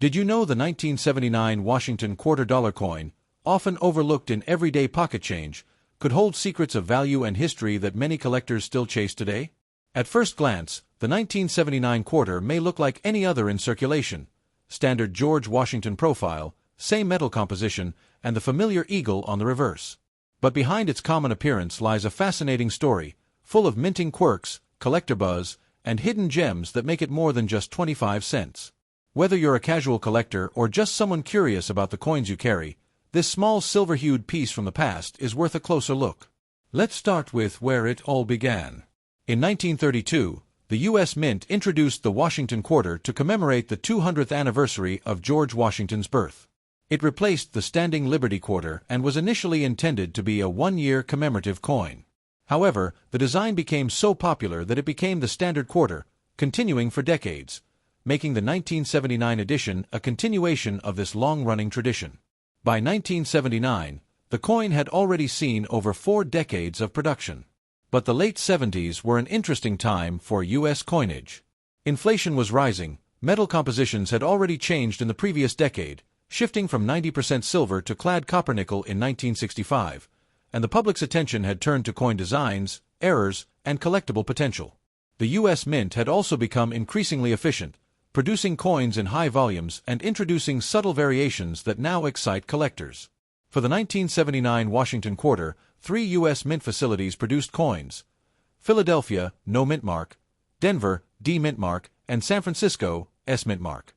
Did you know the 1979 Washington quarter-dollar coin, often overlooked in everyday pocket change, could hold secrets of value and history that many collectors still chase today? At first glance, the 1979 quarter may look like any other in circulation. Standard George Washington profile, same metal composition, and the familiar eagle on the reverse. But behind its common appearance lies a fascinating story, full of minting quirks, collector buzz, and hidden gems that make it more than just 25 cents. Whether you're a casual collector or just someone curious about the coins you carry, this small silver-hued piece from the past is worth a closer look. Let's start with where it all began. In 1932, the U.S. Mint introduced the Washington quarter to commemorate the 200th anniversary of George Washington's birth. It replaced the standing Liberty quarter and was initially intended to be a one-year commemorative coin. However, the design became so popular that it became the standard quarter, continuing for decades, making the 1979 edition a continuation of this long-running tradition. By 1979, the coin had already seen over 4 decades of production. But the late 70s were an interesting time for U.S. coinage. Inflation was rising, metal compositions had already changed in the previous decade, shifting from 90% silver to clad copper-nickel in 1965, and the public's attention had turned to coin designs, errors, and collectible potential. The U.S. Mint had also become increasingly efficient, producing coins in high volumes and introducing subtle variations that now excite collectors. For the 1979 Washington quarter, 3 U.S. Mint facilities produced coins: Philadelphia, no mint mark; Denver, D mint mark; and San Francisco, S mint mark.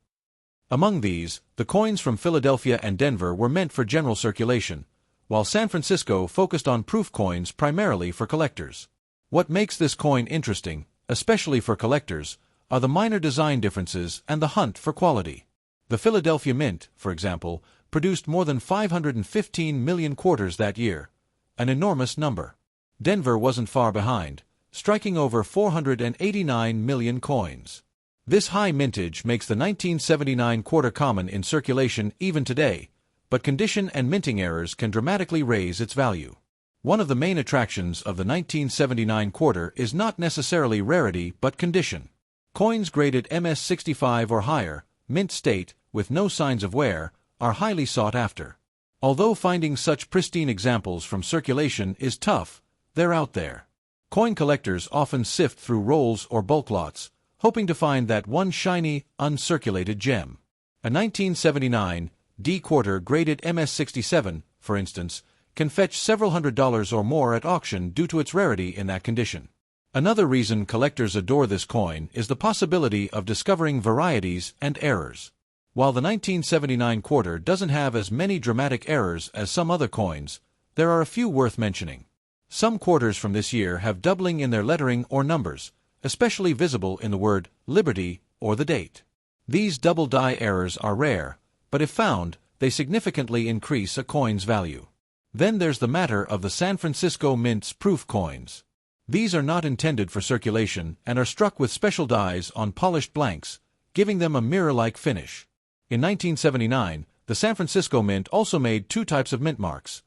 Among these, the coins from Philadelphia and Denver were meant for general circulation, while San Francisco focused on proof coins primarily for collectors. What makes this coin interesting, especially for collectors, are the minor design differences and the hunt for quality. The Philadelphia Mint, for example, produced more than 515 million quarters that year, an enormous number. Denver wasn't far behind, striking over 489 million coins. This high mintage makes the 1979 quarter common in circulation even today, but condition and minting errors can dramatically raise its value. One of the main attractions of the 1979 quarter is not necessarily rarity but condition. Coins graded MS-65 or higher, mint state, with no signs of wear, are highly sought after. Although finding such pristine examples from circulation is tough, they're out there. Coin collectors often sift through rolls or bulk lots, hoping to find that one shiny, uncirculated gem. A 1979 D quarter graded MS-67, for instance, can fetch several $100s or more at auction due to its rarity in that condition. Another reason collectors adore this coin is the possibility of discovering varieties and errors. While the 1979 quarter doesn't have as many dramatic errors as some other coins, there are a few worth mentioning. Some quarters from this year have doubling in their lettering or numbers, especially visible in the word Liberty or the date. These double die errors are rare, but if found, they significantly increase a coin's value. Then there's the matter of the San Francisco Mint's proof coins. These are not intended for circulation and are struck with special dies on polished blanks, giving them a mirror-like finish. In 1979, the San Francisco Mint also made 2 types of mint marks: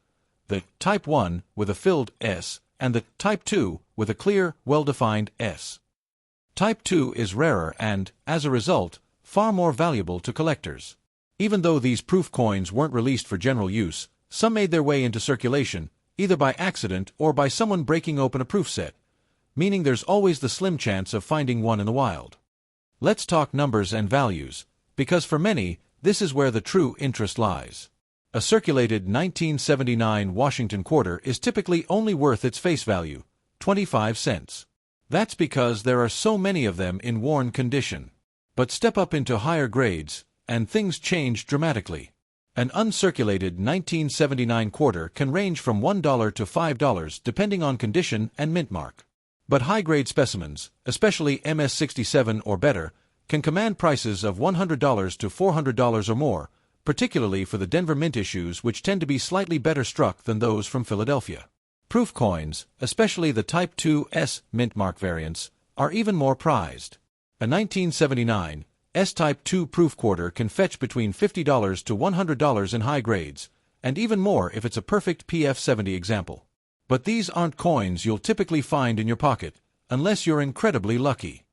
the Type 1 with a filled S and the Type 2 with a clear, well-defined S. Type 2 is rarer and, as a result, far more valuable to collectors. Even though these proof coins weren't released for general use, some made their way into circulation, either by accident or by someone breaking open a proof set, meaning there's always the slim chance of finding one in the wild. Let's talk numbers and values, because for many, this is where the true interest lies. A circulated 1979 Washington quarter is typically only worth its face value, 25 cents. That's because there are so many of them in worn condition. But step up into higher grades, and things change dramatically. An uncirculated 1979 quarter can range from $1 to $5 depending on condition and mint mark. But high-grade specimens, especially MS-67 or better, can command prices of $100 to $400 or more, particularly for the Denver Mint issues, which tend to be slightly better struck than those from Philadelphia. Proof coins, especially the Type 2S mint mark variants, are even more prized. A 1979 S-Type 2 proof quarter can fetch between $50 to $100 in high grades, and even more if it's a perfect PF70 example. But these aren't coins you'll typically find in your pocket, unless you're incredibly lucky.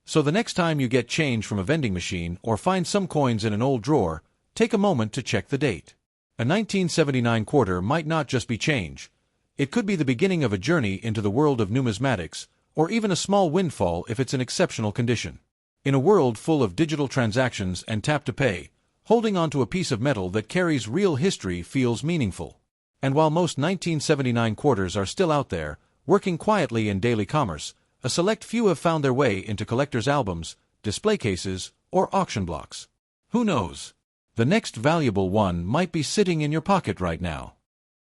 So the next time you get change from a vending machine or find some coins in an old drawer, take a moment to check the date. A 1979 quarter might not just be change. It could be the beginning of a journey into the world of numismatics, or even a small windfall if it's in exceptional condition. In a world full of digital transactions and tap to pay, holding onto a piece of metal that carries real history feels meaningful. And while most 1979 quarters are still out there, working quietly in daily commerce, a select few have found their way into collectors' albums, display cases, or auction blocks. Who knows? The next valuable one might be sitting in your pocket right now.